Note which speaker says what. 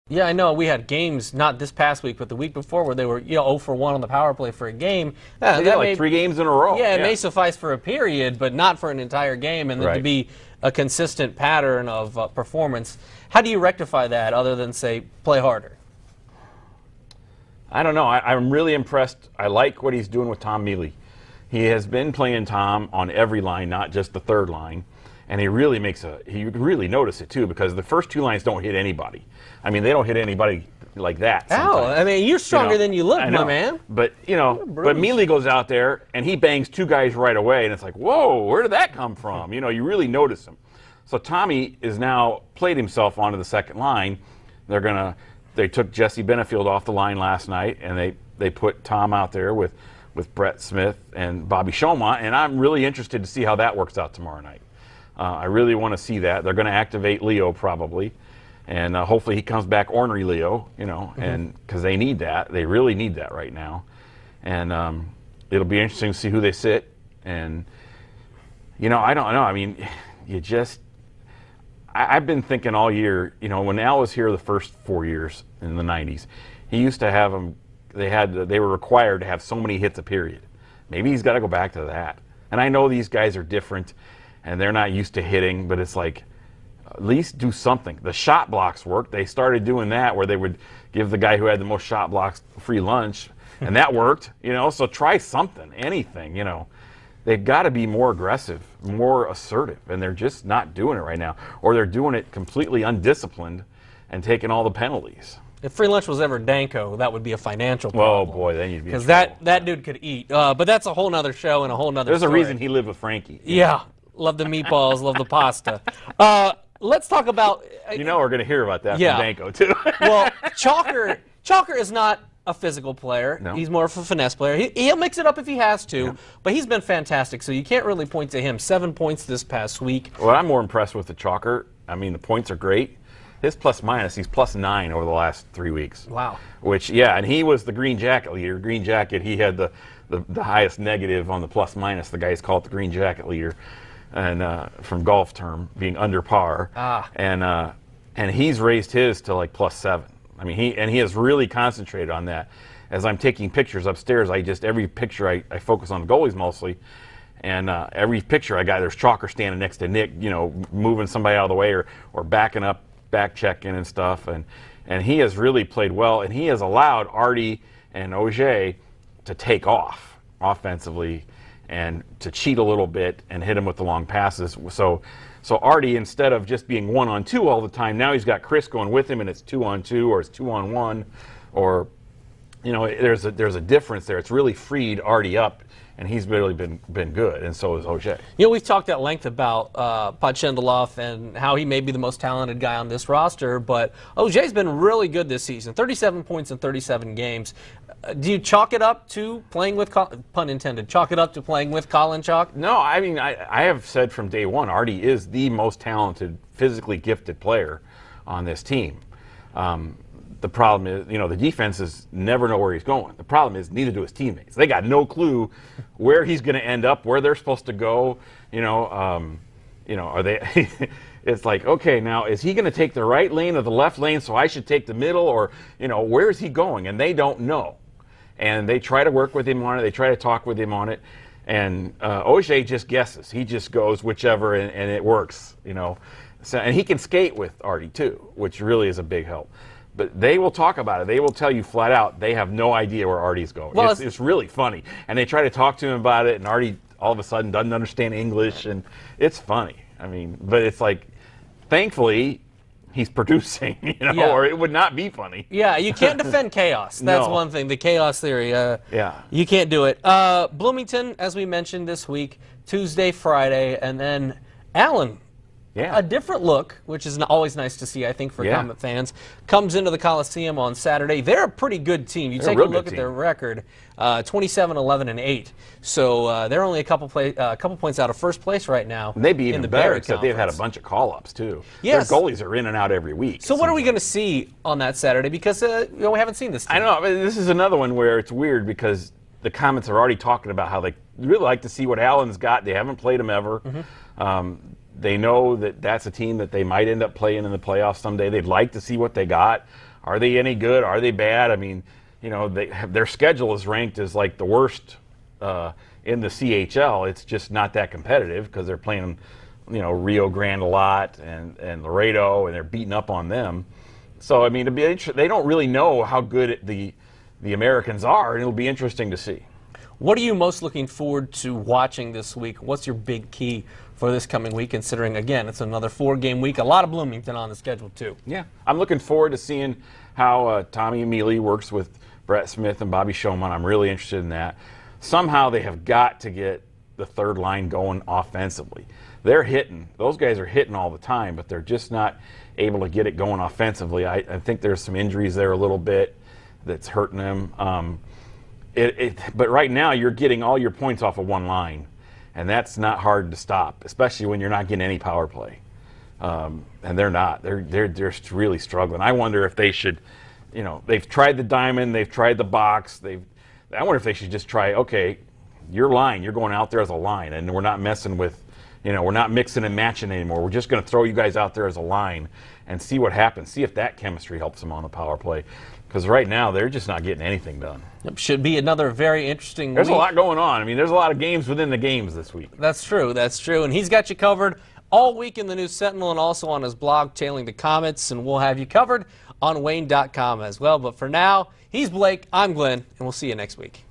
Speaker 1: Yeah, I know we had games, not this past week, but the week before, where they were 0 for 1 on the power play for a game.
Speaker 2: Yeah, they had like 3 games in a row.
Speaker 1: Yeah, it may suffice for a period, but not for an entire game, and then to be a consistent pattern of performance. How do you rectify that other than, say, play harder?
Speaker 2: I don't know. I'm really impressed. I like what he's doing with Tom Mealy. He has been playing Tom on every line, not just the third line. And he really you really notice it too, because the first 2 lines don't hit anybody. I mean, they don't hit anybody like that sometimes.
Speaker 1: Oh, I mean, you're stronger than you look, my man.
Speaker 2: But, but Mealy goes out there and he bangs 2 guys right away, and it's like, whoa, where did that come from? You really notice him. So Tommy is now played himself onto the second line. They took Jesse Benefield off the line last night, and they put Tom out there with Brett Smith and Bobby Shoma, and I'm really interested to see how that works out tomorrow night. I really want to see that. They're going to activate Leo probably, and hopefully he comes back ornery Leo, and because they need that. They really need that right now. And it'll be interesting to see who they sit. And, I don't know. I mean, I've been thinking all year, when Al was here the first 4 years in the 90s, he used to have them, they were required to have so many hits a period. Maybe he's got to go back to that. And I know these guys are different, and they're not used to hitting, but it's like, at least do something. The shot blocks worked. They started doing that where they would give the guy who had the most shot blocks free lunch, and that worked, so try something, anything, They've got to be more aggressive, more assertive, and they're just not doing it right now. Or they're doing it completely undisciplined and taking all the penalties.
Speaker 1: If free lunch was ever Danko, that would be a financial problem.
Speaker 2: Oh, boy, then you'd be in trouble.
Speaker 1: Because that dude could eat. But that's a whole nother show and a whole nother
Speaker 2: There's
Speaker 1: story.
Speaker 2: a reason he lived with Frankie.
Speaker 1: Yeah. Love the meatballs, love the pasta. Let's talk about...
Speaker 2: we're going to hear about that from Danko, too.
Speaker 1: Well, Chalker is not a physical player.
Speaker 2: No.
Speaker 1: He's more of a finesse player. He'll mix it up if he has to, but he's been fantastic, so you can't really point to him. 7 points this past week.
Speaker 2: Well, I'm more impressed with the Chalker. I mean, the points are great. His plus-minus, he's +9 over the last 3 weeks.
Speaker 1: Wow.
Speaker 2: Which, and he was the Green Jacket leader. Green Jacket, he had the highest negative on the plus-minus. The guys call it the Green Jacket leader, and from golf term, being under par. And he's raised his to like +7. I mean, he has really concentrated on that. As I'm taking pictures upstairs, every picture I focus on the goalies mostly, and every picture I got, there's Chalker standing next to Nick, moving somebody out of the way or backing up, back checking and stuff, and he has really played well, and he has allowed Artie and Auger to take off offensively and to cheat a little bit and hit him with the long passes. So Artie, instead of just being 1-on-2 all the time, now he's got Chris going with him, and it's 2-on-2 or it's 2-on-1, or there's a difference there. It's really freed Artie up, and he's really been good, and so is Auger.
Speaker 1: We've talked at length about Podchendalov and how he may be the most talented guy on this roster, but Auger's been really good this season. 37 points in 37 games. Do you chalk it up to playing with, pun intended, chalk it up to playing with Colin Chalk?
Speaker 2: No, I mean, I have said from day one, Artie is the most talented, physically gifted player on this team. The problem is, the defenses never know where he's going. The problem is neither do his teammates. They got no clue where he's going to end up, where they're supposed to go. Are they? It's like, okay, now is he going to take the right lane or the left lane? So I should take the middle, or where is he going? And they don't know. And they try to work with him on it. They try to talk with him on it. And Auger just guesses. He just goes whichever, and it works. So, and he can skate with Artie too, which really is a big help. But they will talk about it. They will tell you flat out they have no idea where Artie's going. Well, it's really funny. And they try to talk to him about it, and Artie all of a sudden doesn't understand English, and it's funny. I mean, but it's like, thankfully, he's producing, or it would not be funny.
Speaker 1: Yeah, you can't defend chaos. That's one thing, the chaos theory. You can't do it. Bloomington, as we mentioned this week, Tuesday, Friday, and then Allen.
Speaker 2: Yeah.
Speaker 1: A different look, which is always nice to see, I think, for Komet fans, comes into the Coliseum on Saturday. They're a pretty good team. You take a look at their record, 27-11-8. So they're only a couple points out of first place right now.
Speaker 2: And they'd be even better, except they've had a bunch of call-ups, too.
Speaker 1: Yes.
Speaker 2: Their goalies are in and out every week.
Speaker 1: So what are we going to see on that Saturday? Because we haven't seen this team.
Speaker 2: I know. This is another one where it's weird because the Komets are already talking about how they really like to see what Allen's got. They haven't played him ever. They know that that's a team that they might end up playing in the playoffs someday. They'd like to see what they got. Are they any good? Are they bad? I mean, you know, their schedule is ranked as like the worst in the CHL. It's just not that competitive because they're playing, you know, Rio Grande a lot and Laredo, and they're beating up on them. So I mean, they don't really know how good the Americans are, and it'll be interesting to see.
Speaker 1: What are you most looking forward to watching this week? What's your big key for this coming week, considering, again, it's another 4-game week, a lot of Bloomington on the schedule, too?
Speaker 2: Yeah, I'm looking forward to seeing how Tommy Mealy works with Brett Smith and Bobby Showman. I'm really interested in that. Somehow they have got to get the third line going offensively. They're hitting. Those guys are hitting all the time, but they're just not able to get it going offensively. I think there's some injuries there a little bit that's hurting them. But right now you're getting all your points off of one line, and that's not hard to stop, especially when you're not getting any power play. And they're not. They're just really struggling. I wonder if they should, you know, they've tried the diamond, they've tried the box. I wonder if they should just try, okay, your line, you're going out there as a line, and we're not messing with, you know, we're not mixing and matching anymore. We're just going to throw you guys out there as a line and see what happens. See if that chemistry helps them on the power play. Because right now, they're just not getting anything done.
Speaker 1: It should be another very interesting
Speaker 2: There's
Speaker 1: week.
Speaker 2: a lot going on. I mean, there's a lot of games within the games this week.
Speaker 1: That's true. That's true. And he's got you covered all week in the News Sentinel and also on his blog, Tailing the Komets. And we'll have you covered on Wayne.com as well. But for now, he's Blake, I'm Glenn, and we'll see you next week.